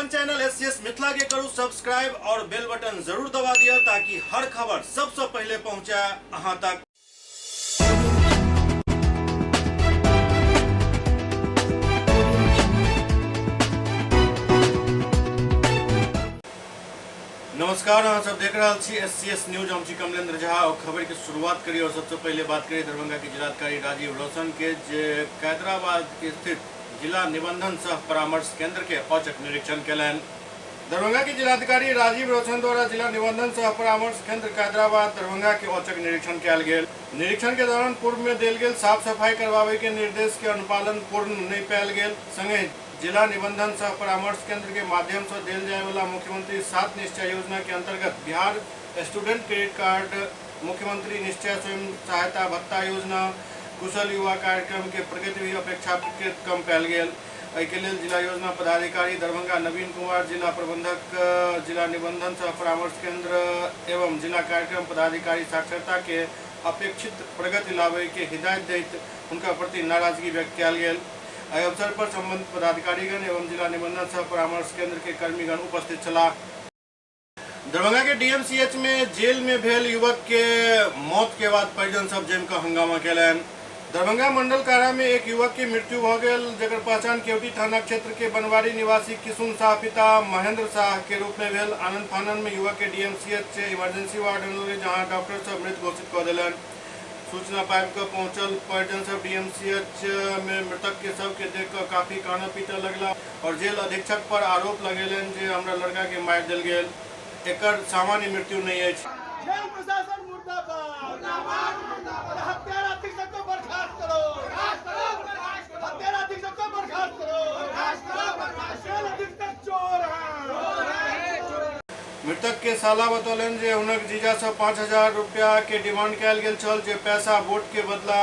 अपन channel SCS Mithila के करू subscribe और बेल बटन जरूर दबा दिया ताकि हर खबर सबसे पहले पहुंचे अहां तक। नमस्कार, अहाँ सब देख रहा छी एससीएस न्यूज। हम छी कमलेंद्र झा और खबर की शुरुआत करिए। और सबसे पहले बात करिए दरभंगा के जिलाधिकारी राजीव रोशन के, जे कैदराबाद स्थित जिला निबंधन सह परामर्श केंद्र के औचक निरीक्षण कयलनि। दरभंगा के जिलाधिकारी राजीव रोशन द्वारा जिला निबंधन सह परामर्श केंद्र कैदराबाद दरभंगा के औचक निरीक्षण कयल गेल। निरीक्षण के दौरान पूर्व में देल गेल साफ सफाई करवावे के निर्देश के अनुपालन पूर्ण नहीं पायल गेल। संगे जिला निबंधन सह परामर्श केंद्र के माध्यम से देल जाए वाला मुख्यमंत्री 7 निश्चय योजना के अंतर्गत बिहार स्टूडेंट क्रेडिट कार्ड, मुख्यमंत्री निश्चय स्वयं सहायता भत्ता योजना, कुशल युवा कार्यक्रम के प्रगति भी अपेक्षाकृत कम पायल गेल। एहिके लेल जिला योजना पदाधिकारी दरभंगा नवीन कुमार, जिला प्रबंधक जिला निबंधन सह परामर्श केंद्र एवं जिला कार्यक्रम पदाधिकारी साक्षरता के अपेक्षित प्रगति लावे के हिदायत दैत उनका प्रति नाराजगी व्यक्त कयल गेल। एहि अवसर पर संबंधित पदाधिकारीगण एवं जिला निबंधन सह परामर्श केंद्र के कर्मीगण उपस्थित छलाह। दरभंगा के डीएमसीएच में जेल में भेल युवक के मौत के बाद परिजन सब जम कऽ हंगामा कयलनि। दरभंगा मंडल कारा में एक युवक की मृत्यु भ गेल, जकर पहचान केवटी थाना क्षेत्र के बनवारी निवासी किशुन शाह पिता महेंद्र शाह के रूप में भेल। आनंद फानन में युवक के डीएमसीएच से इमरजेंसी वार्ड अनल, जहां डॉक्टर सब मृत घोषित कऽ देलनि। सूचना पाबि कऽ पहुंचल परिजन सब डीएमसीएच में मृतक के शव के देख कऽ काफी कानऽ पीटऽ लगला और जेल अधीक्षक पर आरोप लगेलनि जे हमरा लड़का के मारि देल गेल। एकर सामान्य मृत्यु नहीं अछि। मृतक के साला बतौलन जे हुनक जीजा से 5000 रुपया के डिमांड कयल गेल छल, जे पैसा वोट के बदला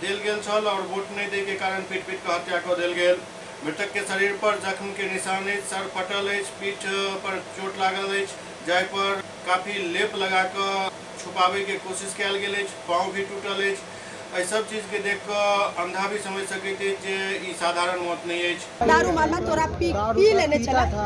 देल गेल छल और वोट नहीं दे के कारण पीट पीट के हत्या कऽ देल गेल। मृतक के शरीर पर जख्म के निशान अछि, सर फटल अछि, पीठ पर चोट लागल अछि, जाहि पर काफी लेप लगा कऽ छुपावे के कोशिश कयल गेल अछि। पाँव भी टूटल अछि। एहि सब चीज के देख कऽ अंधा भी समझ सकते थे जे ई साधारण मौत नहीं है। दारू मालमा तोरा पी लेने चला था।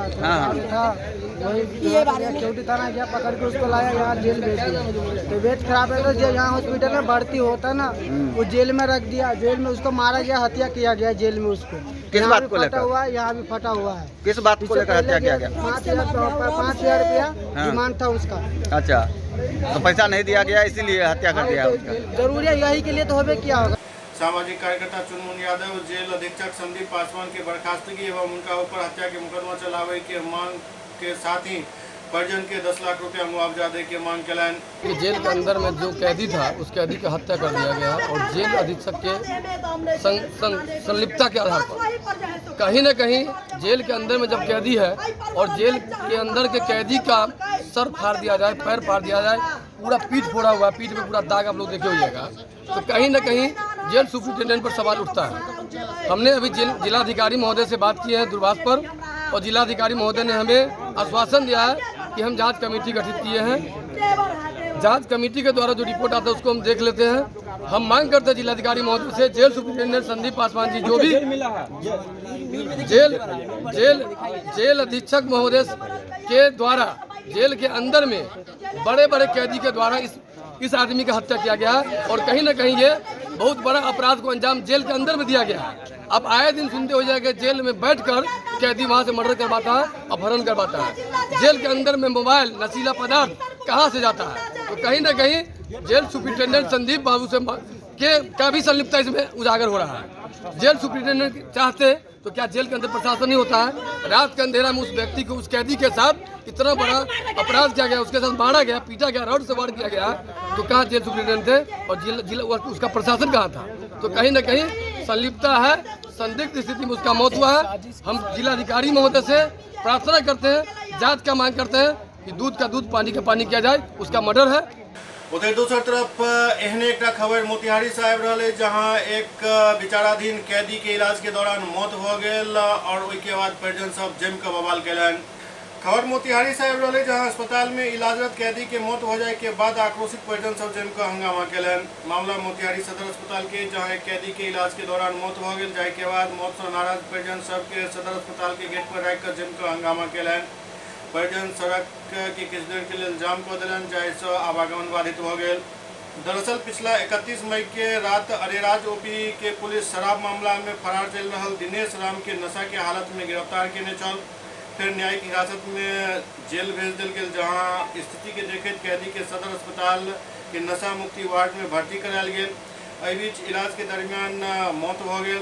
ये बारे में केवटी थाना गया, पकड़ के उसको लाया यहाँ जेल भेज दिया। तबीयत खराब है तो यहाँ हॉस्पिटल में भर्ती होता ना, वो जेल में रख दिया। जेल में उसको मारा गया, हत्या किया गया जेल में उसको। किस बात को लेकर हुआ है, यहाँ भी फटा हुआ है। किस बात को लेकर हत्या किया गया? 5,000 रुपया डिमांड था उसका। अच्छा, तो पैसा नहीं दिया गया इसीलिए हत्या कर दिया उसका। जरूरी है, यही के लिए तो हमें क्या होगा। सामाजिक कार्यकर्ता चुनमुन यादव जेल अधीक्षक संदीप पासवान के बर्खास्तगी एवं उनका ऊपर हत्या के मुकदमा चलावे के मांग के साथ ही परिजन के 10 लाख रुपया मुआवजा दे के मांग कयलनि। जेल के अंदर में जो कैदी था उस कैदी की हत्या कर दिया गया और जेल अधीक्षक के संलिप्तता के आधार पर कहीं न कहीं जेल के अंदर में जब कैदी है और जेल के अंदर के कैदी का सर फाड़ दिया जाए, पैर फाड़ दिया जाए, पूरा पीठ फोड़ा हुआ, पीठ में पूरा दाग आप लोग देखे होइएगा, तो कहीं न कहीं जेल सुपरिटेंडेंट पर सवाल उठता है। हमने अभी जिलाधिकारी महोदय से बात की है दूरभाष पर और जिलाधिकारी महोदय ने हमें आश्वासन दिया है कि हम जांच कमेटी गठित किए हैं। जांच कमेटी के द्वारा जो रिपोर्ट आता है उसको हम देख लेते हैं। हम मांग करते हैं जिलाधिकारी महोदय से, जेल सुपरिटेंडेंट संदीप पासवान जी जो भी जेल अधीक्षक महोदय के द्वारा जेल के अंदर में बड़े बड़े कैदी के द्वारा इस आदमी का हत्या किया गया है और कहीं न कहीं ये बहुत बड़ा अपराध को अंजाम जेल के अंदर में दिया गया है। अब आए दिन सुनते हो जाएगा जेल में बैठकर कैदी वहां से मर्डर करवाता है, अपहरण करवाता है। जेल के अंदर में मोबाइल, नशीला पदार्थ कहां से जाता है? तो कहीं ना कहीं जेल सुपरिटेंडेंट संदीप बाबू से का भी संलिप्तता इसमें उजागर हो रहा है। जेल सुपरिटेंडेंट चाहते तो क्या जेल के अंदर प्रशासन नहीं होता है? रात के अंधेरा में उस व्यक्ति को, उस कैदी के साथ इतना बड़ा अपराध किया गया, उसके साथ मारा गया, पीटा गया, रॉड से वार किया गया, तो कहाँ जेल सुपरिटेंडेंट थे और उसका प्रशासन कहाँ था? तो कहीं ना कहीं संलिप्तता है, संदिग्ध स्थिति में उसका मौत हुआ है। हम जिलाधिकारी महोदय से प्रार्थना करते हैं, जांच का मांग करते हैं कि दूध का दूध, पानी का पानी किया जाए। उसका मर्डर है। उधर दूसरी तरफ एहने एक खबर मोतिहारी से आबि रहल है, जहां एक विचाराधीन कैदी के इलाज के दौरान मौत हो गई और उसके बाद परिजन सब जम के बवाल कयलनि। खबर मोतिहारी से आबि रहल है, जहां अस्पताल में इलाजरत कैदी के मौत हो जाए के बाद आक्रोशित परिजन सब जम कऽ हंगामा केलन। मामला मोतिहारी सदर अस्पताल के, जहां एक कैदी के इलाज के दौरान मौत हो गई, जाय के बाद मौत से नाराज परिजन सब के सदर अस्पताल के गेट पर राखि कऽ जम कऽ हंगामा केलन। परिजन सड़क के किछु देर के लिए जाम कऽ देलन, जाहि से आवागमन बाधित हो गए। दरअसल पिछला 31 मई के रात अरेराज ओपी के पुलिस शराब मामला में फरार चल रहा दिनेश राम के नशा के हालत में गिरफ्तार केने छल। फिर न्यायिक हिरासत में जेल भेज दिल गेल, जहां स्थिति के देखते कैदी के सदर अस्पताल के नशा मुक्ति वार्ड में भर्ती करायल गेल। एहि बीच इलाज के दरमियान मौत हो गई।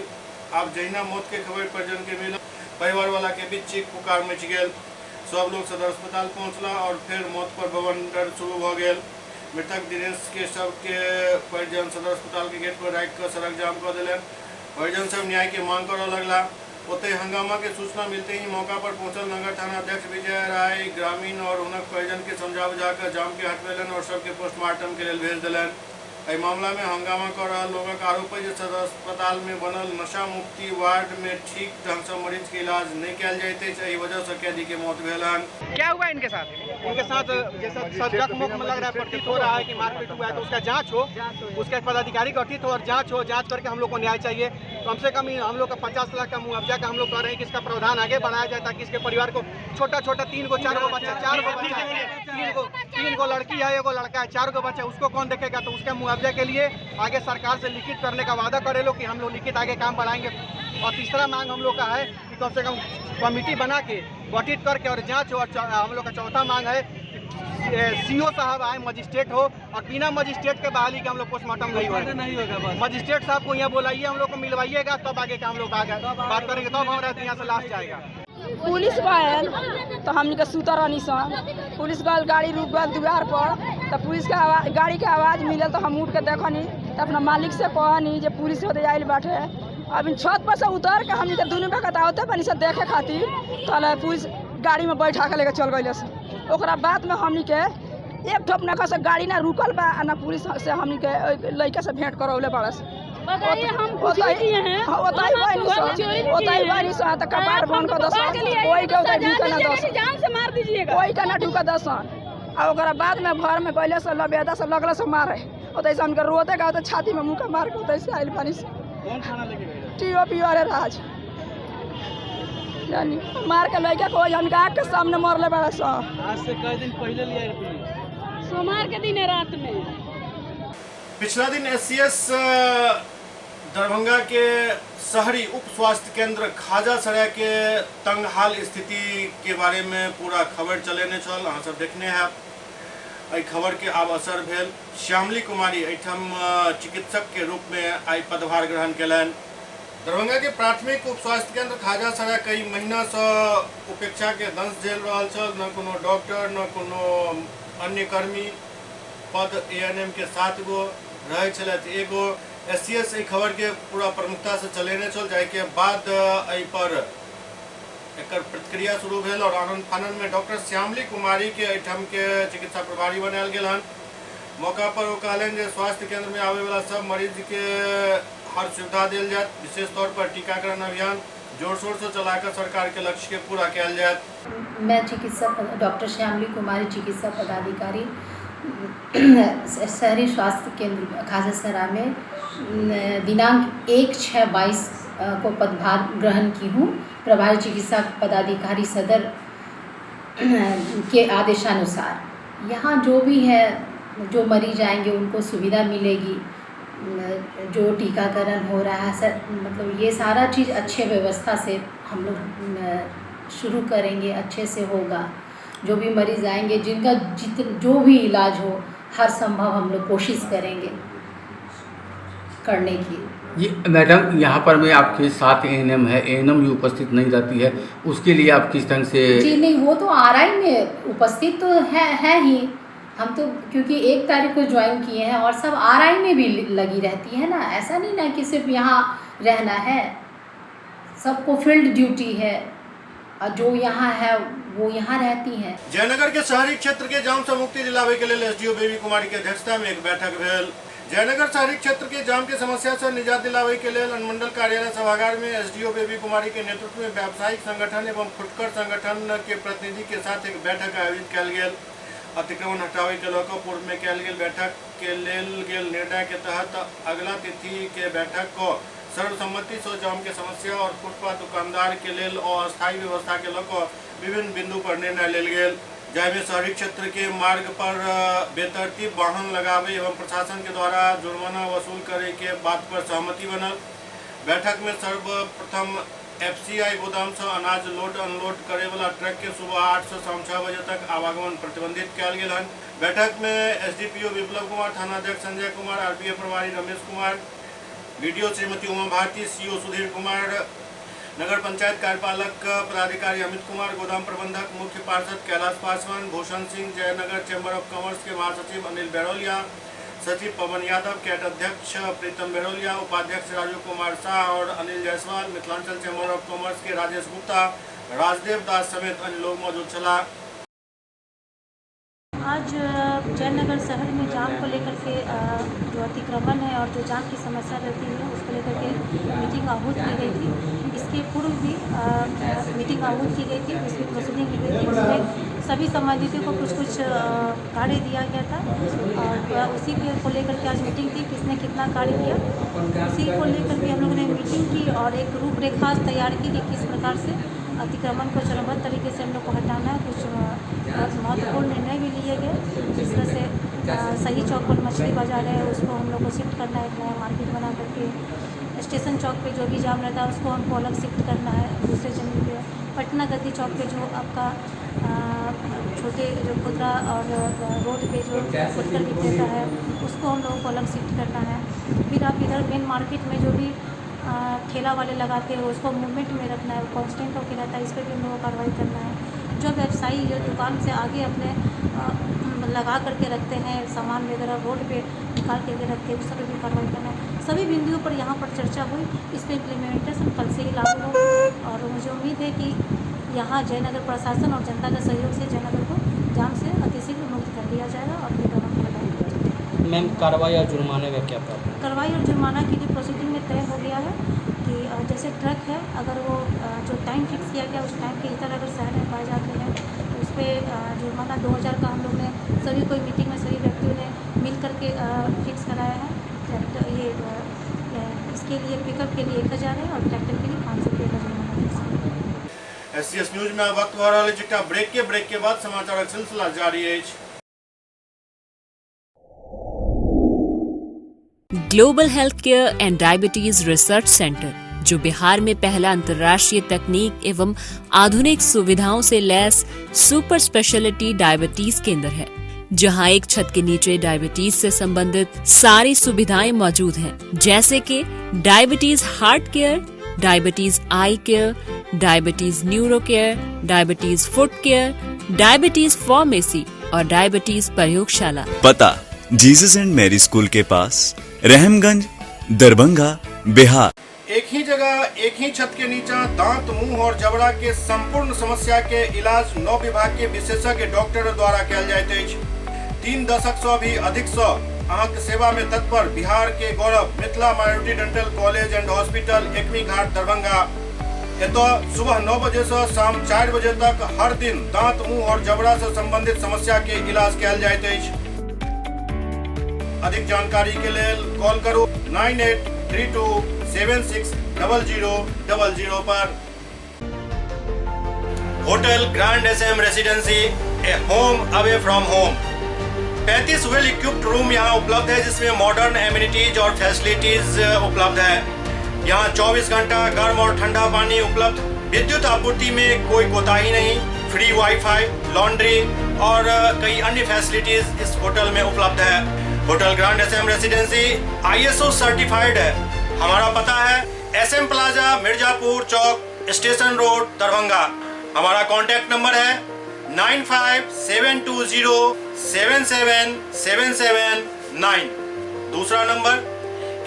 अब जहिना मौत के खबर परिजन के मिलल, परिवार वाला के बीच चीख पुकार मच गई। सब लोग सदर अस्पताल पहुंचला और फिर मौत पर बवंडर शुरू हो गए। मृतक दिनेश के शव के परिजन सदर अस्पताल के गेट पर राखि कऽ सड़क जाम कऽ देलन। परिजन सब न्याय के मांग करऽ लगला। ओते हंगामा के सूचना मिलते ही मौका पर पहुंचल नगर थाना अध्यक्ष विजय राय ग्रामीण और हुनक परिजन के समझा बुझा कर जाम के हटवेलन और सबके पोस्टमार्टम के लिए भेज दिलन। एहि मामला में हंगामा कर रहा लोगों का आरोप है, सदर अस्पताल में बनल नशा मुक्ति वार्ड में ठीक ढंग से मरीज के इलाज नहीं किया जाते, यही वजह से कैदी के मौत भेलन। क्या हुआ इनके साथ? इनके साथ जैसा सजग मुख में लग रहा है, प्रतीत हो रहा है कि मारपीट हुआ है, तो उसका जांच हो, उसके पदाधिकारी गठित हो और जांच हो। जांच करके हम लोग को न्याय चाहिए। कम से कम हम लोग का 50 लाख का मुआवजा का हम लोग कह रहे हैं कि इसका प्रावधान आगे बढ़ाया जाए, ताकि इसके परिवार को छोटा छोटा 3 गो 4 गो बच्चा 3 गो लड़की है, 1 गो लड़का है, 4 गो बच्चा, उसको कौन देखेगा? तो उसके मुआवजे के लिए आगे सरकार से लिखित करने का वादा करे लोग कि हम लोग लिखित आगे काम बढ़ाएंगे। और तीसरा मांग हम लोग का है कि कम से कम कमेटी बना के गठित करके और जांच हो। और हम लोग का चौथा मांग है सीओ साहब आए, मजिस्ट्रेट हो, और बिना मजिस्ट्रेट के बहाली के हम लोग पोस्टमार्टम नहीं होगा। मजिस्ट्रेट साहब को यहाँ बुलाइए, हम लोग को मिलवाइएगा, तब आगे का हम लोग बात करेंगे, तब हमारा यहाँ से लास्ट जाएगा। पुलिस गए तो हमने के सुतर रहनी सन। पुलिस गल, गाड़ी रुक गल द्वार पर, तो पुलिस के आवाज, गाड़ी के आवाज़ मिलल तो हम उठ के देखनी, तो अपना मालिक से कहनी जे पुलिस होते आयल बाटे। अब छत पर से उतर के हमने के दोनों भगत आवते बनी से देखे खातिर, तो पुलिस गाड़ी में बैठा के लेके चल गए। ओकरा बाद में हमने के एक ठोप ना से गाड़ी ना रुकल बा, ना पुलिस से हमने के लड़का से भेंट करौले बड़ा से। बताइए, हम कुछ किए हैं, ओताई बानी सो त कपार बन के दस कोई के ओताई ढुका ना दस, जान से मार दीजिएगा, कोई का ना ढुका दस। आ ओकरा बाद में घर में गइले से लबेदा से लगले से मारे, ओतै से हमके रोते का तो छाती में मुका मार के ओतै से आइल पानी से। कौन थाना लेके गए? टीओपी वाले राज यानी मार के लइका को हमके आँख के सामने मरले बड़ा सा। आज से कई दिन पहले लिया है पुलिस? सोमवार के दिन रात में। पिछला दिन SCS दरभंगा के शहरी उप स्वास्थ्य केंद्र खाजा सराय के तंगहाल स्थिति के बारे में पूरा खबर चलेने छल, अहाँ सब देखने हैं। एहि खबर के आब असर भेल। श्यामली कुमारी एहिठाम चिकित्सक के रूप में आई पदभार ग्रहण कयलनि। दरभंगा के प्राथमिक उप स्वास्थ्य केंद्र खाजा सराय कई महीना से उपेक्षा के दंश झेल रहा छल। न कोनो डॉक्टर न कोनो अन्य कर्मी, पद ANM के 7 गो रहे छलथि, 1 गो। SCS एहि खबर के पूरा प्रमुखता से चलेने छल, जाहि के बाद एहि पर एकर प्रतिक्रिया शुरू भेल और आनंद फानन में डॉक्टर श्यामली कुमारी के एहिठाम के चिकित्सा प्रभारी बनायल गेल हन। मौका पर वो कहलनि जे स्वास्थ्य केंद्र में आवे वाला सब मरीज के हर सुविधा देल जाए, विशेष तौर पर टीकाकरण अभियान जोर शोर से चलाकर सरकार के लक्ष्य के पूरा किया जाए। मैं चिकित्सक डॉक्टर श्यामली कुमारी, चिकित्सा पदाधिकारी, शहरी स्वास्थ्य केंद्र खाजा सराय में दिनांक 1/6/22 को पदभार ग्रहण की हूँ। प्रभारी चिकित्सा पदाधिकारी सदर के आदेशानुसार यहाँ जो भी है, जो मरीज आएंगे उनको सुविधा मिलेगी, जो टीकाकरण हो रहा है सर, मतलब ये सारा चीज़ अच्छे व्यवस्था से हम लोग शुरू करेंगे, अच्छे से होगा। जो भी मरीज़ आएंगे, जिनका जो भी इलाज हो, हर संभव हम लोग कोशिश करेंगे करने की। ये मैडम, यहाँ पर मैं आपके साथ ANM है, ANM भी उपस्थित नहीं रहती है, उसके लिए आप किस ढंग से? जी नहीं, वो तो RI में उपस्थित तो है ही। हम तो क्योंकि 1 तारीख को ज्वाइन किए हैं और सब RI में भी लगी रहती है ना, ऐसा नहीं ना कि सिर्फ यहाँ रहना है, सबको फील्ड ड्यूटी है और जो यहाँ है वो यहाँ रहती हैं। जयनगर के शहरी क्षेत्र के जाम से मुक्ति दिलावे के लिए SDO बेबी कुमारी के अध्यक्षता में एक बैठक भेल, जयनगर शहरी क्षेत्र के जाम की समस्या से निजात दिलावे के लिए अनुमंडल कार्यालय सभागार में एसडीओ बेबी कुमारी के नेतृत्व में व्यावसायिक संगठन एवं फुटकर संगठन के प्रतिनिधि के साथ एक बैठक आयोजित कल गेल। अतिक्रमण हटावे के लौक पूर्व में कल गेल बैठक के लेल गेल निर्णय के तहत अगला तिथि के बैठक को सर्वसम्मति से जाम के समस्या और फुटपाथ दुकानदार के लेल अस्थायी व्यवस्था के लौक विभिन्न बिंदु पर निर्णय लेल गेल, जाहिमे शहरी क्षेत्र के मार्ग पर बेतरतीब वाहन लगावे एवं प्रशासन के द्वारा जुर्माना वसूल करे के बात पर सहमति बनल। बैठक में सर्वप्रथम एफसीआई गोदाम से अनाज लोड अनलोड करे वाला ट्रक के सुबह 8 से शाम 6 बजे तक आवागमन प्रतिबंधित किया गेल हन। बैठक में एसडीपीओ विप्लव कुमार, थानाध्यक्ष संजय कुमार, आरपीएफ प्रभारी रमेश कुमार, बीडीओ श्रीमती उमा भारती, सीओ सुधीर कुमार, नगर पंचायत कार्यपालक पदाधिकारी अमित कुमार, गोदाम प्रबंधक मुख्य पार्षद Kailash Paswan, Bhushan Singh, Jaynagar chamber of commerce के महासचिव अनिल बेरोलिया, सचिव पवन यादव, कैट अध्यक्ष प्रीतम बेरोलिया, उपाध्यक्ष राजू कुमार शाह और Anil Jaiswal, Mithilanchal chamber of commerce के राजेश गुप्ता, राजदेव दास समेत अन्य लोग मौजूद चला। आज जयनगर शहर में जाम को लेकर के जो अतिक्रमण है और जो जाम की समस्या रहती है उसको लेकर के मीटिंग आहूत की गई थी। इसके पूर्व भी मीटिंग आहूत की गई थी, उसकी प्रोसीडिंग की गई थी। उसमें सभी संबंधितों को कुछ कार्य दिया गया था और उसी को लेकर के आज मीटिंग थी, किसने कितना कार्य किया उसी को लेकर के हम लोगों ने मीटिंग की और एक रूपरेखा तैयार की कि किस प्रकार से अतिक्रमण को चरणबद्ध तरीके से हम लोग को हटाना है। कुछ महत्वपूर्ण निर्णय भी लिए गए, जिस तरह से सही चौक पर मछली बाजार है उसको हम लोग को शिफ्ट करना है, एक नया मार्केट बना करके। स्टेशन चौक पे जो भी जाम रहता है उसको हमको अलग शिफ्ट करना है दूसरे जमीन पे। पटना गद्दी चौक पे जो आपका छोटे जो खुदरा और रोड पे जो फुटकर विक्रेता है उसको हम लोगों को अलग शिफ्ट करना है। फिर आप इधर मेन मार्केट में जो भी ठेला वाले लगाते हैं उसको मूवमेंट में रखना है, कांस्टेंट होकर रहता है, इस पर भी हम लोगों को कार्रवाई करना है। जो व्यवसायी जो दुकान से आगे अपने लगा करके रखते हैं सामान वगैरह रोड पे निकाल करके रखते हैं उस पर भी कार्रवाई करना है। सभी बिंदुओं पर यहाँ पर चर्चा हुई, इस पर इम्प्लीमेंटेशन कल से ही लागू हो और मुझे उम्मीद है कि यहाँ जयनगर प्रशासन और जनता के सहयोग से जयनगर को जाम से अतिशीघ्र मुक्त कर दिया जाएगा और फिर दोनों को मैम कार्रवाई और जुर्माने का क्या प्रावधान? कार्रवाई और जुर्माना की जो प्रोसीडिंग में तय हो गया है कि जैसे ट्रक है अगर वो जो टाइम फिक्स किया गया उस टाइम के भीतर अगर शहर में पाए जाते हैं तो उस पर जुर्माना 2000 का हम लोग ने सभी कोई मीटिंग में सभी व्यक्तियों ने मिल करके फिक्स कराया है। ये इसके लिए पिकअप के लिए 1000 है और ट्रैक्टर के लिए 500 रुपये का जुर्माना। एससीएस न्यूज में वक्त हो रहा है ब्रेक के बाद समाचार सिलसिला जारी है। Global health care and diabetes research centre, जो बिहार में पहला अंतर्राष्ट्रीय तकनीक एवं आधुनिक सुविधाओं से लैस सुपर स्पेशलिटी डायबिटीज केंद्र है, जहां एक छत के नीचे डायबिटीज से संबंधित सारी सुविधाएं मौजूद हैं, जैसे कि diabetes heart care, diabetes eye care, diabetes neuro care, diabetes foot care, diabetes pharmacy और डायबिटीज प्रयोगशाला। पता जीसस एंड मैरी स्कूल के पास, रहमगंज, दरभंगा, बिहार। एक ही जगह एक ही छत के नीचे दांत, मुंह और जबड़ा के संपूर्ण समस्या के इलाज 9 विभाग के विशेषज्ञ डॉक्टर द्वारा कयल जाइत अछि। 3 दशक से भी अधिक से अहाँक सेवा में तत्पर बिहार के गौरव Mithila minority dental college and hospital, Ekmi Ghat, Darbhanga. एतो सुबह 9 बजे से शाम 4 बजे तक हर दिन दांत, मुंह और जबड़ा से संबंधित समस्या के इलाज कयल जाइत अछि। अधिक जानकारी के लिए कॉल करो 9832 760000 पर। Hotel grand SM residency, a home away from home. 35 well equipped room यहाँ उपलब्ध है, जिसमें मॉडर्न एमिनिटीज और फैसिलिटीज उपलब्ध है। यहाँ 24 घंटा गर्म और ठंडा पानी उपलब्ध। विद्युत आपूर्ति में कोई कोताही नहीं। फ्री वाईफाई, लॉन्ड्री और कई अन्य फैसिलिटीज इस होटल में उपलब्ध है। Hotel grand SM residency ISO certified है। हमारा पता है SM plaza, Mirzapur Chowk, station road, Darbhanga. हमारा कॉन्टैक्ट नंबर है 9572077779। दूसरा नंबर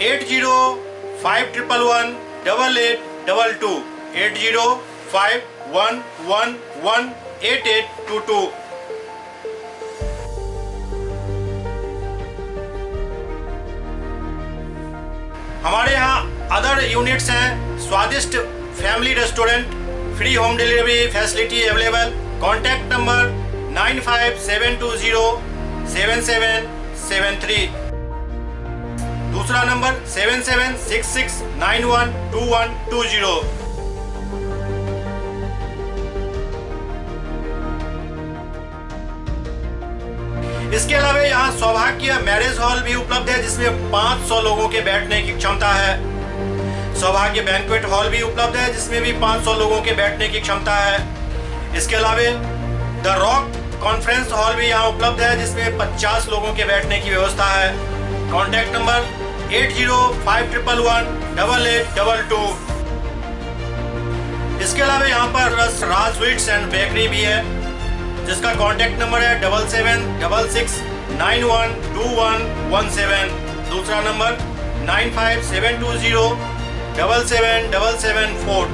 8051118822 8051118822। हमारे यहाँ अदर यूनिट्स हैं, स्वादिष्ट family restaurant, free home delivery facility available. Contact number 9572077773, दूसरा नंबर 7766912120। इसके अलावा यहाँ सौभाग्य मैरिज हॉल भी उपलब्ध है, जिसमें 500 लोगों के बैठने की क्षमता है। सौभाग्य बैंक्वेट हॉल भी उपलब्ध है, जिसमें भी 500 लोगों के बैठने की क्षमता है। इसके अलावा द रॉक कॉन्फ्रेंस हॉल भी यहाँ उपलब्ध है, जिसमें 50 लोगों के बैठने की व्यवस्था है। Contact number 8051118822। इसके अलावा यहाँ पर राज स्वीट्स एंड बेकरी भी है, जिसका कॉन्टैक्ट नंबर है 7766912117। दूसरा नंबर 9572077774।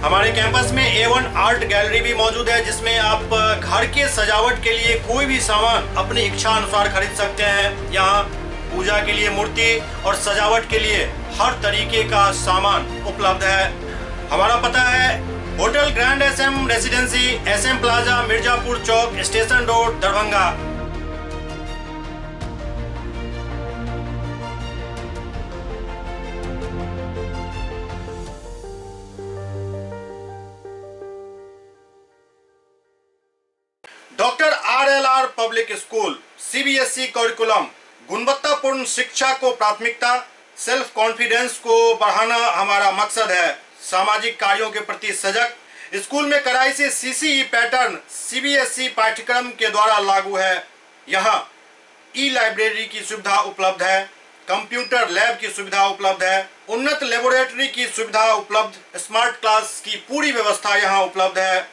हमारे कैंपस में A1 आर्ट गैलरी भी मौजूद है, जिसमें आप घर के सजावट के लिए कोई भी सामान अपनी इच्छा अनुसार खरीद सकते हैं। यहाँ पूजा के लिए मूर्ति और सजावट के लिए हर तरीके का सामान उपलब्ध है। हमारा पता है hotel grand SM residency, SM plaza, Mirzapur Chowk, station road, Darbhanga. Doctor RLR public school CBSE curriculum गुणवत्तापूर्ण शिक्षा को प्राथमिकता, सेल्फ कॉन्फिडेंस को बढ़ाना हमारा मकसद है। सामाजिक कार्यों के प्रति सजग, स्कूल में कड़ाई से CCE पैटर्न CBSE पाठ्यक्रम के द्वारा लागू है। यहाँ ई-लाइब्रेरी की सुविधा उपलब्ध है, कंप्यूटर लैब की सुविधा उपलब्ध है, उन्नत लेबोरेटरी की सुविधा उपलब्ध, स्मार्ट क्लास की पूरी व्यवस्था यहाँ उपलब्ध है।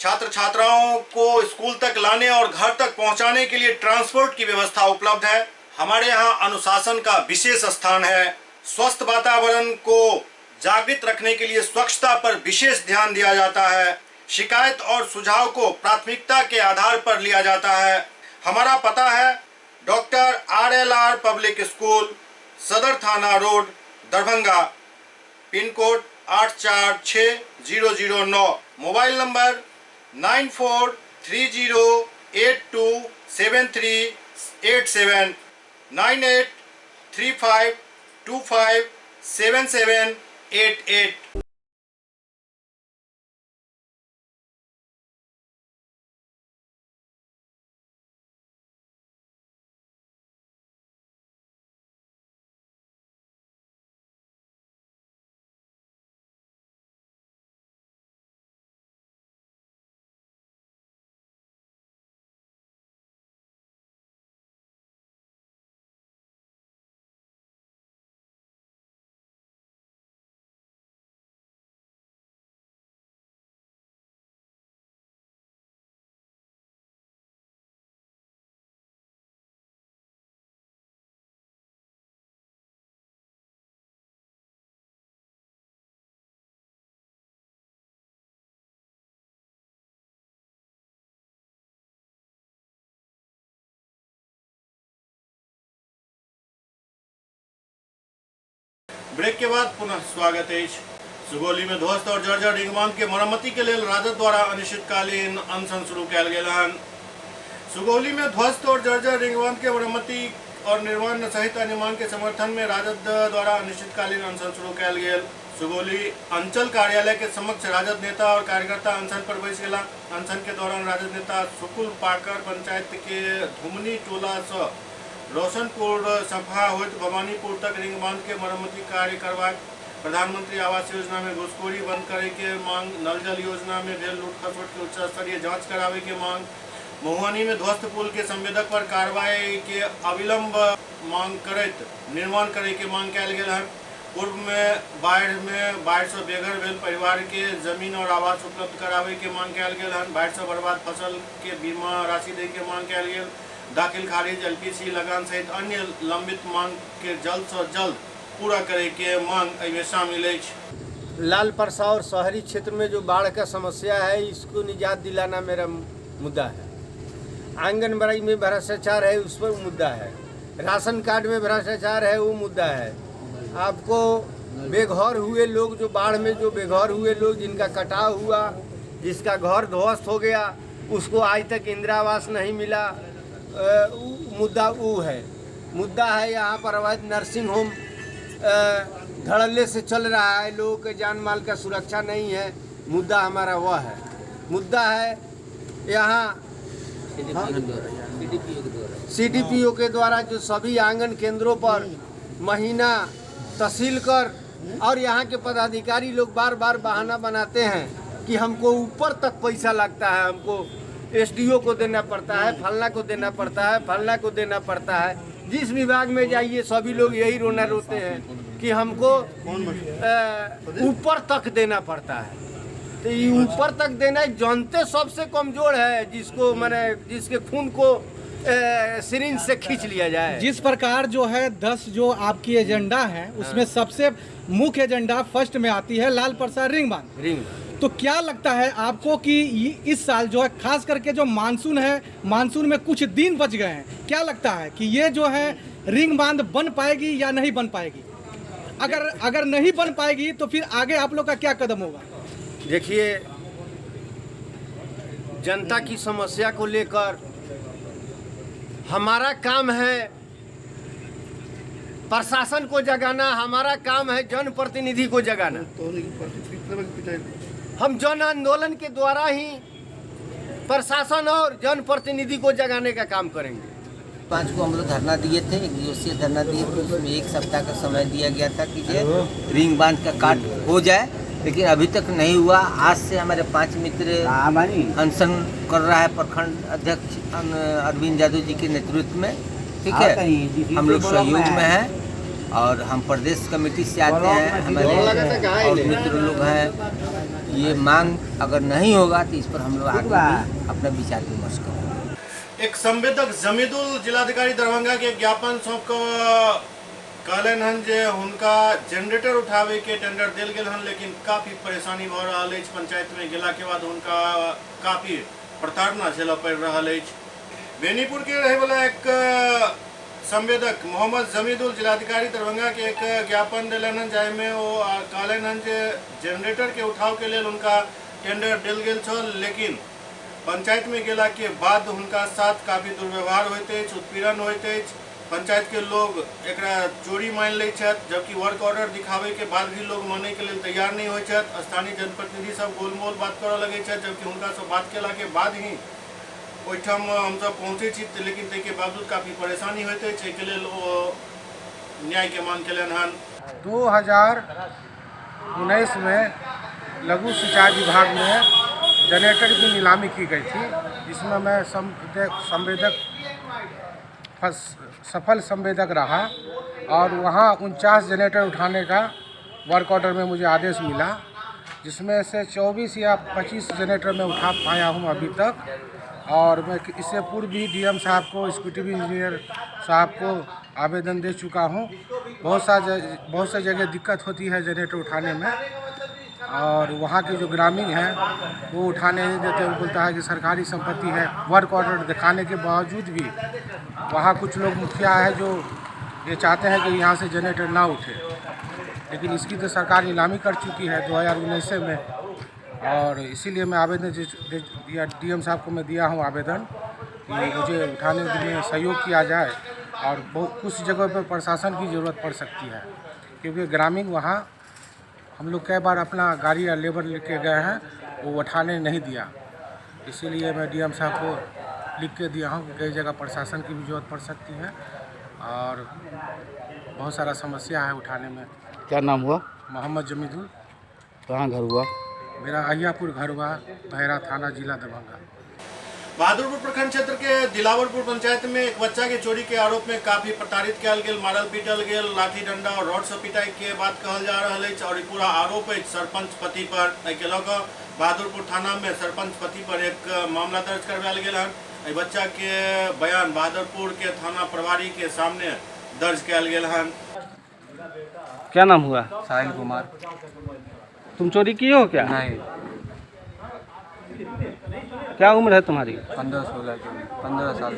छात्र छात्राओं को स्कूल तक लाने और घर तक पहुंचाने के लिए ट्रांसपोर्ट की व्यवस्था उपलब्ध है। हमारे यहाँ अनुशासन का विशेष स्थान है। स्वस्थ वातावरण को जागृत रखने के लिए स्वच्छता पर विशेष ध्यान दिया जाता है। शिकायत और सुझाव को प्राथमिकता के आधार पर लिया जाता है। हमारा पता है doctor RLR public school, Sadar Thana road, Darbhanga, pin code 846009। Mobile number 9430827387, 9835257788। Break के बाद पुनः स्वागत है। सुगौली में ध्वस्त और जर्जर रिंग बांध के मरम्मति के लिए राजद द्वारा अनिश्चितकालीन अनशन शुरू किया गया। सुगौली में ध्वस्त और जर्जर रिंग बांध के मरम्मति और निर्माण सहित निर्माण के समर्थन में राजद द्वारा अनिश्चितकालीन अनशन शुरू किया गया। सुगौली अंचल कार्यालय के समक्ष राजद नेता और कार्यकर्ता अनशन पर बैस गया। अनशन के दौरान राजद नेता सुकुल पाकर पंचायत के धुमनी टोला से रोशनपुर सफा होत भवानीपुर तक रिंग बांध के मरम्मति कार्य करवा, प्रधानमंत्री आवास योजना में घुसखोरी बंद करे के मांग, नल जल योजना में भेल लूट खसोट के उच्च स्तरीय जांच करावे के मांग, महुआनी में ध्वस्त पुल के संवेदक पर कार्रवाई के अविलंब मांग करत निर्माण करे के मांग कल गया है। पूर्व में बाढ़ से बेघर भेल परिवार के जमीन और आवास उपलब्ध करावे के मांग कल गया है। बाढ़ से बर्बाद फसल के बीमा राशि दे के मांग कल गया। दाखिल खारिज LPC लगान सहित अन्य लंबित मांग के जल्द से जल्द पूरा करे के मांग में शामिल है। लाल परसा और शहरी क्षेत्र में जो बाढ़ का समस्या है, इसको निजात दिलाना मेरा मुद्दा है। आंगनबाड़ी में भ्रष्टाचार है, उस पर मुद्दा है। राशन कार्ड में भ्रष्टाचार है, वो मुद्दा है। आपको बेघर हुए लोग, जो बाढ़ में जो बेघर हुए लोग, जिनका कटाव हुआ, जिसका घर ध्वस्त हो गया, उसको आज तक इंदिरा आवास नहीं मिला, मुद्दा वो है। मुद्दा है यहाँ पर अवैध नर्सिंग होम धड़ल्ले से चल रहा है, लोगों के जान माल का सुरक्षा नहीं है, मुद्दा हमारा वह है। मुद्दा है यहाँ CDPO के द्वारा जो सभी आंगन केंद्रों पर महीना तहसील कर और यहाँ के पदाधिकारी लोग बार बार बहाना बनाते हैं कि हमको ऊपर तक पैसा लगता है, हमको SDO को देना पड़ता है, फलना को देना पड़ता है, फलना को देना पड़ता है। जिस विभाग में जाइए सभी लोग यही रोना रोते हैं कि हमको ऊपर तक देना पड़ता है। तो ये ऊपर तक देना जनते सबसे कमजोर है, जिसको मैंने जिसके खून को सिरिंज से खींच लिया जाए। जिस प्रकार जो है 10 जो आपकी एजेंडा है उसमें सबसे मुख्य एजेंडा फर्स्ट में आती है लाल प्रसाद रिंग बांध। तो क्या लगता है आपको कि इस साल जो है खास करके जो मानसून है, मानसून में कुछ दिन बच गए हैं, क्या लगता है कि ये जो है रिंग बांध बन पाएगी या नहीं बन पाएगी? अगर नहीं बन पाएगी तो फिर आगे आप लोग का क्या कदम होगा? देखिए, जनता की समस्या को लेकर हमारा काम है प्रशासन को जगाना, हमारा काम है जनप्रतिनिधि को जगाना। हम जन आंदोलन के द्वारा ही प्रशासन और जनप्रतिनिधि को जगाने का काम करेंगे। 5 को हम लोग धरना दिए थे, 1 दिवसीय धरना दिए थे। उसमें 1 सप्ताह का समय दिया गया था कि ये रिंग बांध का काट हो जाए, लेकिन अभी तक नहीं हुआ। आज से हमारे 5 मित्र अनशन कर रहा है प्रखंड अध्यक्ष अरविंद यादव जी के नेतृत्व में। ठीक है, हम लोग सहयोग में हैं और हम प्रदेश कमेटी से आते हैं, हमारे और मित्र लोग हैं। ये मांग अगर नहीं होगा तो इस पर हम लोग आगे भी अपना विचार विमर्श करेंगे। एक संवेदक जमीदुल जिलाधिकारी दरभंगा के ज्ञापन सौंप कहलन हन जे हुनका जनरेटर उठावे के टेंडर दिल गेल हन, लेकिन काफी परेशानी भ रहल अछि। पंचायत में गेला के बाद हुनका काफी प्रताड़ना झेलऽ पड़ि रहल अछि। बेनीपुर के रहे वाला एक संवेदक मोहम्मद जमीदुल जिलाधिकारी दरभंगा के एक ज्ञापन दिलन हन, जाहिमे ओ कहलन हन जे जनरेटर के उठाव के लेल हुनका टेंडर दिल गेल छल, लेकिन पंचायत में गेला के बाद हुनका साथ काफी दुर्व्यवहार होइत अछि, उत्पीड़न होइत अछि। पंचायत के लोग एकरा चोरी मान लै छथि, जबकि वर्क ऑर्डर दिखावे के बाद भी लोग माने के लिए तैयार नहीं होइत छथि। स्थानीय जनप्रतिनिधि सब गोलमोल बात करऽ लगे छथि, जबकि हुनका सब बात केला के बाद ही ओहिठाम हमसब पहुँचे छी, लेकिन ताहिके बावजूद काफी परेशानी होइत अछि। एहिके लेल ओ न्याय के मांग केलनि हन। 2019 में लघु सिंचाई विभाग में जनरेटर की नीलामी की गई थी, जिसमें मैं सफल संवेदक रहा और वहाँ 49 जनरेटर उठाने का वर्क ऑर्डर में मुझे आदेश मिला, जिसमें से 24 या 25 जनरेटर मैं उठा पाया हूँ अभी तक। और मैं इससे पूर्व भी DM साहब को, एग्जीक्यूटिव इंजीनियर साहब को आवेदन दे चुका हूँ। बहुत सा जगह दिक्कत होती है जनरेटर उठाने में, और वहाँ के जो ग्रामीण हैं वो उठाने नहीं देते। वो बोलता है कि सरकारी संपत्ति है। वर्क ऑर्डर दिखाने के बावजूद भी वहाँ कुछ लोग मुखिया है जो ये चाहते हैं कि यहाँ से जनरेटर ना उठे, लेकिन इसकी तो सरकार नीलामी कर चुकी है 2019 में। और इसीलिए मैं आवेदन दिया, DM साहब को मैं दिया हूँ आवेदन कि मुझे उठाने में सहयोग किया जाए। और कुछ जगहों पर प्रशासन की ज़रूरत पड़ सकती है, क्योंकि ग्रामीण वहाँ हम लोग कई बार अपना गाड़ी या लेबर लेके गए हैं, वो उठाने नहीं दिया। इसीलिए मैं DM साहब को लिख के दिया हूँ कि कई जगह प्रशासन की भी ज़रूरत पड़ सकती है और बहुत सारा समस्या है उठाने में। क्या नाम हुआ? मोहम्मद जमीदुल। कहाँ घर हुआ? मेरा अहियापुर घर हुआ, बहरा थाना, जिला दरभंगा। बहादुरपुर प्रखंड क्षेत्र के दिलावरपुर पंचायत में एक बच्चा के चोरी के आरोप में काफी प्रताड़ित कयल गेल, मारल पीटल गेल, लाठी डंडा और रॉड से पिटाई के बात कहल जा रहा है। और पूरा आरोप है सरपंच पति पर। एके लऽ कऽ बहादुरपुर थाना में सरपंच पति पर एक मामला दर्ज करवायल गेल हन। एहि बच्चा के बयान बहादुरपुर के थाना प्रभारी के सामने दर्ज कयल गेल हन। क्या नाम हुआ? साहिल कुमार। तुम चोरी किए हो क्या? नहीं। क्या उम्र है तुम्हारी? 15 साल।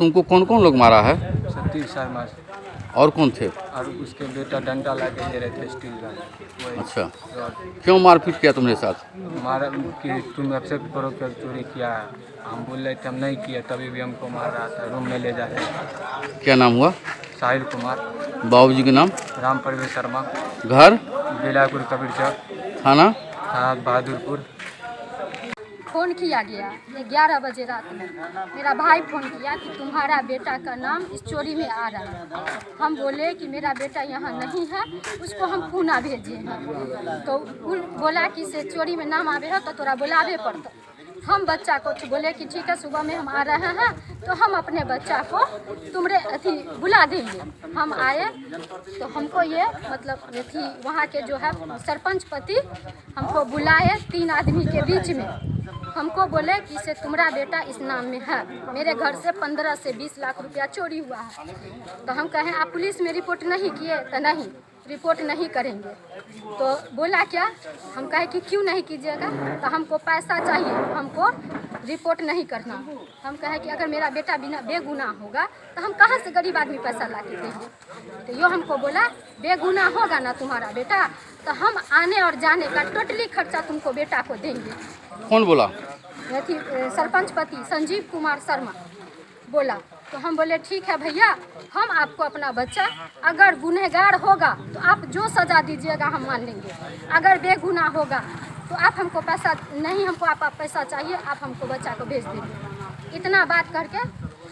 तुमको कौन कौन लोग मारा है? सतीश शर्मा और कौन थे? और उसके बेटा डंडा ला के दे रहे थे स्टील का। अच्छा, क्यों मारपीट किया तुम्हारे साथ? मारा कि तुम एक्सेप्ट करो कि चोरी किया है। हम बोल रहे थे हम नहीं किए, तभी भी हमको मार रहा था, रूम में ले जा रहे थे। क्या नाम हुआ? साहिल कुमार। बाबूजी के नाम? राम प्रवेश शर्मा। घर? बेलापुर कबीर चौक। थाना? थाना बहादुरपुर। फ़ोन किया गया 11 बजे रात में। मेरा भाई फ़ोन किया कि तुम्हारा बेटा का नाम इस चोरी में आ रहा है। हम बोले कि मेरा बेटा यहाँ नहीं है, उसको हम पूना भेजे हैं। तो बोला कि से चोरी में नाम आवे है तो तोरा बुलावे पड़ता। हम बच्चा को बोले कि ठीक है सुबह में हम आ रहे हैं, तो हम अपने बच्चा को तुमरे अथी बुला देंगे। हम आए तो हमको ये मतलब अथी वहाँ के जो है सरपंच पति हमको बुलाए 3 आदमी के बीच में। हमको बोले कि से तुम्हारा बेटा इस नाम में है, मेरे घर से 15 से 20 लाख रुपया चोरी हुआ है। तो हम कहें आप पुलिस में रिपोर्ट नहीं किए? तो नहीं, रिपोर्ट नहीं करेंगे। तो बोला क्या? हम कहे कि क्यों नहीं कीजिएगा? तो हमको पैसा चाहिए, हमको रिपोर्ट नहीं करना। हम कहे कि अगर मेरा बेटा बिना बेगुनाह होगा तो हम कहाँ से गरीब आदमी पैसा ला के देंगे? तो यो हमको बोला बेगुनाह होगा ना तुम्हारा बेटा तो हम आने और जाने का टोटली खर्चा तुमको बेटा को देंगे। कौन बोला? अथी सरपंच पति संजीव कुमार शर्मा बोला। तो हम बोले ठीक है भैया, हम आपको अपना बच्चा अगर गुनहगार होगा तो आप जो सज़ा दीजिएगा हम मान लेंगे, अगर बेगुनाह होगा तो आप हमको पैसा नहीं, हमको आप पैसा चाहिए, आप हमको बच्चा को भेज दीजिए। इतना बात करके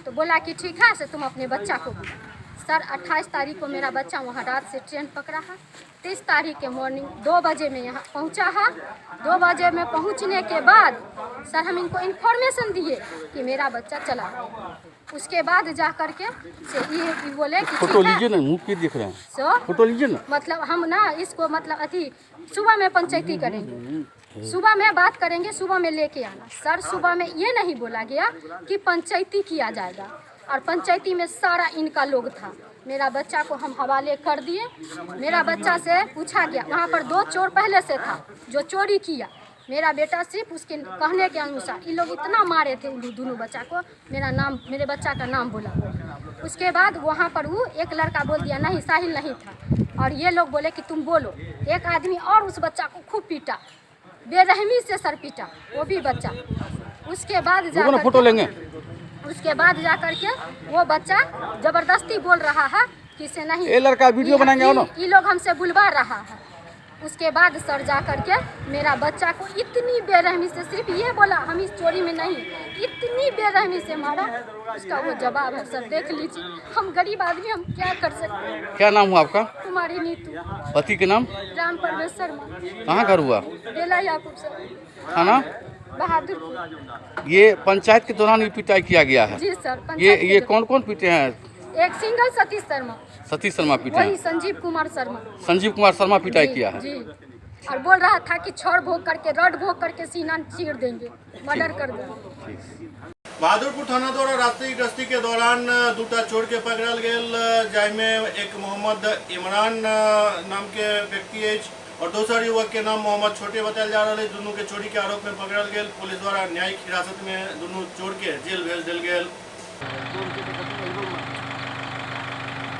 तो बोला कि ठीक है से तुम अपने बच्चा को। सर 28 तारीख को मेरा बच्चा वहाँ रात से ट्रेन पकड़ा है। 30 तारीख के मॉर्निंग 2 बजे में यहाँ पहुँचा है। 2 बजे में पहुँचने के बाद सर हम इनको इन्फॉर्मेशन दिए कि मेरा बच्चा चला। उसके बाद जा करके से ये बोले कि फोटो लीजिए ना, मुँह के दिख रहे हैं, सो फोटो लीजिए ना। मतलब हम ना इसको मतलब अथी सुबह में पंचायती करेंगे, सुबह में बात करेंगे, सुबह में लेके आना। सर सुबह में ये नहीं बोला गया कि पंचायती किया जाएगा, और पंचायती में सारा इनका लोग था। मेरा बच्चा को हम हवाले कर दिए। मेरा बच्चा से पूछा गया, वहाँ पर 2 चोर पहले से था जो चोरी किया। मेरा बेटा सिर्फ उसके कहने के अनुसार ये लोग इतना मारे थे उन दोनों बच्चा को, मेरे बच्चा का नाम बोला। उसके बाद वहाँ पर वो एक लड़का बोल दिया नहीं साहिल नहीं था, और ये लोग बोले कि तुम बोलो। एक आदमी और उस बच्चा को खूब पीटा, बेरहमी से सर पीटा, वो भी बच्चा। उसके बाद जाकर फोटो लेंगे। उसके बाद जाकर के वो बच्चा जबरदस्ती बोल रहा है कि से नहीं, ये लड़का वीडियो बनाएंगे ना, ये लोग हमसे बुलवा रहा है। उसके बाद सर जा करके मेरा बच्चा को इतनी बेरहमी से सिर्फ ये बोला हम इस चोरी में नहीं, इतनी बेरहमी से मारा। उसका वो जवाब है सर, देख लीजिए। हम गरीब आदमी हम क्या कर सकते हैं। क्या नाम हुआ आपका? कुमारी नीतू। पति के नाम? राम प्रवेश शर्मा। कहाँ घर हुआ? बेला याकूब सर। थाना बहादुरपुर। ये पंचायत के दौरान भी पिटाई किया गया है? जी सर। ये कौन कौन पीटे हैं? एक सिंगल सतीश शर्मा। सतीश शर्मा पीटे वही हैं? संजीव कुमार शर्मा। संजीव कुमार शर्मा पिटाई किया है जी। और बोल रहा था कि छड़ भोग करके, रड भोग करके सीना चीर देंगे, मर्डर कर देंगे। बहादुरपुर थाना द्वारा रात्रि गश्ती के दौरान 2टा चोर के पकड़ल गेल, जाहिमे एक मोहम्मद इमरान नाम के व्यक्ति है और दोसर युवक के नाम मोहम्मद छोटे बतायल जा रहा है। दोनों के चोरी के आरोप में पकड़ल गेल। पुलिस द्वारा न्यायिक हिरासत में दोनों चोर के जेल भेज दिल गेल।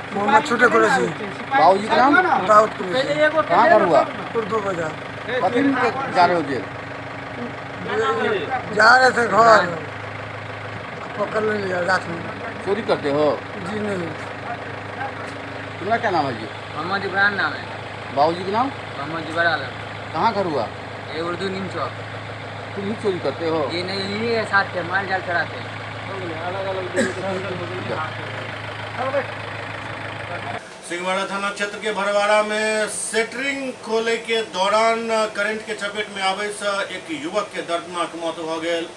मोहम्मद छोटे कुरैशी। बाबूजी का नाम? दाऊद कुरैशी। कहाँ घर हुआ? उर्दू बाजार। कथी जा रहे हो जेल? जा रहे थे घर, पकड़ लिया रात में। चोरी करते हो? जी नहीं। तुम्हारा क्या नाम है जी? मोहम्मद इमरान नाम है। बाबूजी का नाम? मोहम्मद जुबैर आलम। कहाँ घर हुआ? ये उर्दू नीम चौक। तुम ही चोरी करते हो? ये नहीं, इन्हीं के साथ थे, माल जाल चढ़ाते। सिंहवाड़ा थाना क्षेत्र के भरवाड़ा में सेटरिंग खोले के दौरान करंट के चपेट में आवे से एक युवक के दर्दनाक मौत हो गई।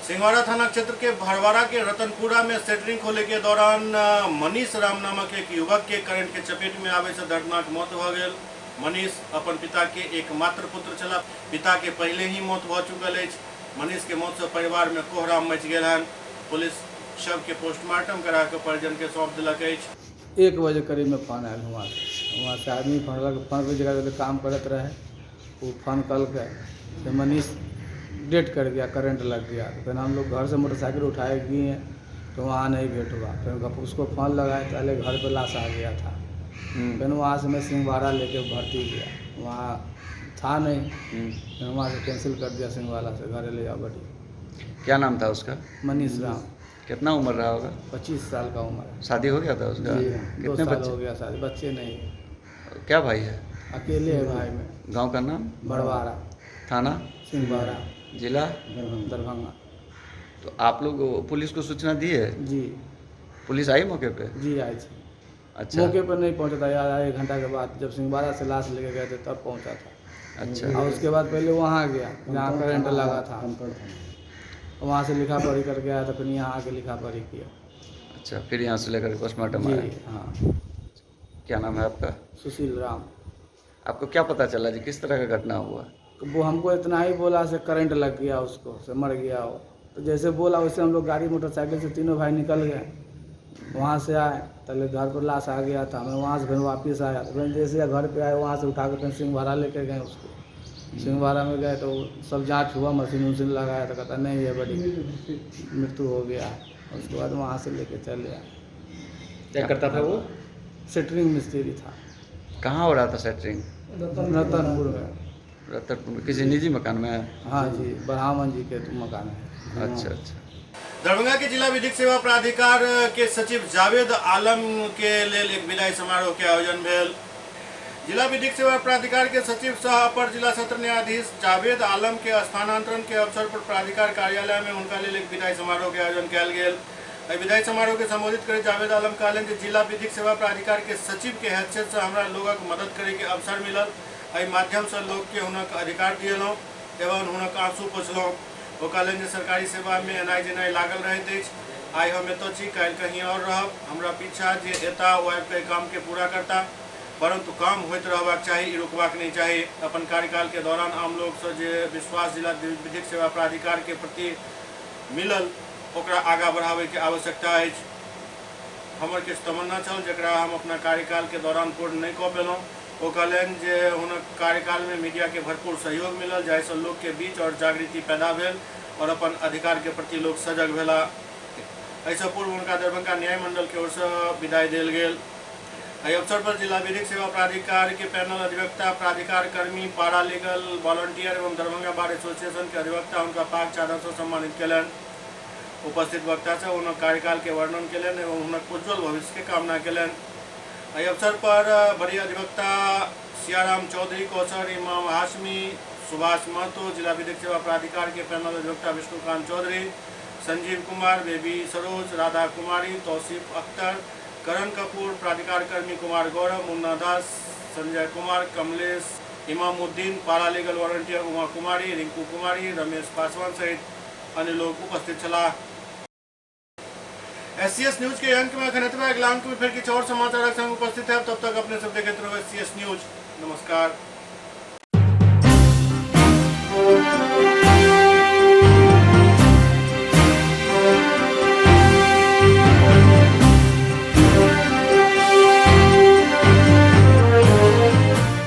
सिंहवाड़ा थाना क्षेत्र के भरवाड़ा के रतनपुरा में सेटरिंग खोले के दौरान मनीष राम नामक एक युवक के करंट के चपेट में आवे से दर्दनाक मौत हो गई। मनीष अपन पिता के एकमात्र पुत्र छला। पिता के पहले ही मौत हो चुकल है। मनीष के मौत से परिवार में कोहराम मच गया है। पुलिस शव के पोस्टमार्टम करा के परिजन के सौंप दिलक है। 1 बजे करीब में फोन आयल वहाँ से आदमी फोन पर जगह काम करते रहे, वो फोन कल के मनीष डेट कर गया, करंट लग गया। तो फिर हम लोग घर से मोटरसाइकिल उठाए गए, तो वहाँ नहीं भेंट हुआ। फिर उसको फ़ोन लगाए पहले घर पे लाश आ गया था। फिर वहाँ से मैं सिंहवाड़ा लेके भर्ती किया, वहाँ था नहीं। फिर वहाँ से कैंसिल कर दिया सिंहवाड़ा से, घर ले जाओ बड़ी। क्या नाम था उसका? मनीष राम। कितना उम्र रहा होगा? 25 साल का उम्र है। शादी हो गया था उसका? जी, 2 कितने साल बच्चे? हो गया शादी, बच्चे नहीं। क्या भाई है? अकेले है भाई में। गांव का नाम? बड़वाड़ा। थाना? सिंहवाड़ा। जिला? दरभंगा। तो आप लोग पुलिस को सूचना दी है? जी। पुलिस आई मौके पे? जी आई थी। अच्छा। मौके पर नहीं पहुंचा था यार, 1 घंटा के बाद जब सिंहवाड़ा से लाश लेके गए थे तब पहुंचा था। अच्छा। और उसके बाद पहले वहाँ गया जहाँ करंट लगा था, वहाँ से लिखा पढ़ी करके आया था, फिर यहाँ आके लिखा पढ़ी किया। अच्छा, फिर यहाँ से लेकर पोस्टमार्टम आया? हाँ। क्या नाम है आपका? सुशील राम। आपको क्या पता चला जी, किस तरह का घटना हुआ? वो हमको इतना ही बोला से करंट लग गया उसको, से मर गया वो। तो जैसे बोला वैसे हम लोग गाड़ी मोटरसाइकिल से तीनों भाई निकल गए, वहाँ से आए पहले घर पर लाश आ गया था। मैं वहाँ से फिर वापस आया, तो फिर जैसे घर पे आए वहाँ से उठा कर फिर सिंहवाड़ा लेके गए उसको। सिंहवाड़ा में गए तो सब जांच हुआ, मशीन उशीन लगाया तो कहता नहीं है बड़ी मृत्यु हो गया। उसके बाद वहाँ से लेके चले आए। क्या करता था वो? सेटरिंग मिस्त्री था। कहाँ हो रहा था सेटरिंग? रतनपुर में। रतनपुर में किसी निजी मकान में? हाँ जी, ब्राह्मण जी के मकान है। अच्छा अच्छा। दरभंगा के जिला विधिक सेवा प्राधिकार के सचिव जावेद आलम के लेल एक विदाई समारोह के आयोजन भेल। जिला विधिक सेवा प्राधिकार के सचिव सह अपर जिला सत्र न्यायाधीश जावेद आलम के स्थानांतरण के अवसर पर प्राधिकार कार्यालय में उनका लेल एक विदाई समारोह के आयोजन कयल गेल। विदाई समारोह के संबोधित करे जावेद आलम कहलन जे जिला विधिक सेवा प्राधिकार के सचिव के हैसियत से हमरा लोगक मदद करे के अवसर मिलल। एहि माध्यम से लोग के हुनक अधिकार दियलहुँ एवं हुनक आंसू पोछलहुँ। वो कहलन जे सरकारी सेवा में एनाइ जेनाइ लागल रहैत अछि। आइ हम एतऽ छी, काल्हि कहीं और रहब। हमरा पीछा जे एता ओ आबि के काम के पूरा करता, परंतु काम होइत रहबाक चाही, ई रुकबाक नहीं चाही। अपन कार्यकाल के दौरान आम लोग से जे विश्वास जिला विधिक सेवा प्राधिकार के प्रति मिलल ओकरा आगा बढ़ावे के आवश्यकता अछि। हमर किछु तमन्ना छल जकरा हम अपना कार्यकाल के दौरान पूर्ण नहीं कऽ पेलहुँ। वो कहलन जे हुनक कार्यकाल में मीडिया के भरपूर सहयोग मिलल, जाहिसँ लोग के बीच और जागृति पैदा भेल और अपन अधिकार के प्रति लोग सजग भेला। एहिसँ पूर्व हुनका दरभंगा न्याय मंडल के ओर से विदाई देल गेल। एहि अवसर पर जिला विधिक सेवा प्राधिकार के पैनल अधिवक्ता, प्राधिकार कर्मी, पारा लीगल, वॉलंटियर एवं दरभंगा बार एसोसिएशन के अधिवक्ता हुनका पाग चादर से सम्मानित कयलनि। उपस्थित वक्ता से हुनक कार्यकाल के वर्णन कयलनि एवं हुनक उज्ज्वल भविष्य के कामना कयलनि। एहि अवसर पर बड़ी अधिवक्ता सियाराम चौधरी, कौशर इमाम हाशमी, सुभाष महतो, जिला विधिक सेवा प्राधिकार के पैनल अधिवक्ता विष्णुकांत चौधरी, संजीव कुमार, बेबी सरोज, राधा कुमारी, तौसीफ अख्तर, करण कपूर, प्राधिकार कर्मी कुमार गौरव, मुन्ना दास, संजय कुमार, कमलेश, इमामुद्दीन, पारा लीगल वॉलंटियर उमा कुमारी, रिंकू कुमारी, रमेश पासवान सहित अन्य लोग उपस्थित छला। SCS न्यूज के अंक में अखन एतबा, अगला अंक में फिर किछु और समाचारक संग उपस्थित है। तब तक अपने सब देखते रहो SCS न्यूज। नमस्कार।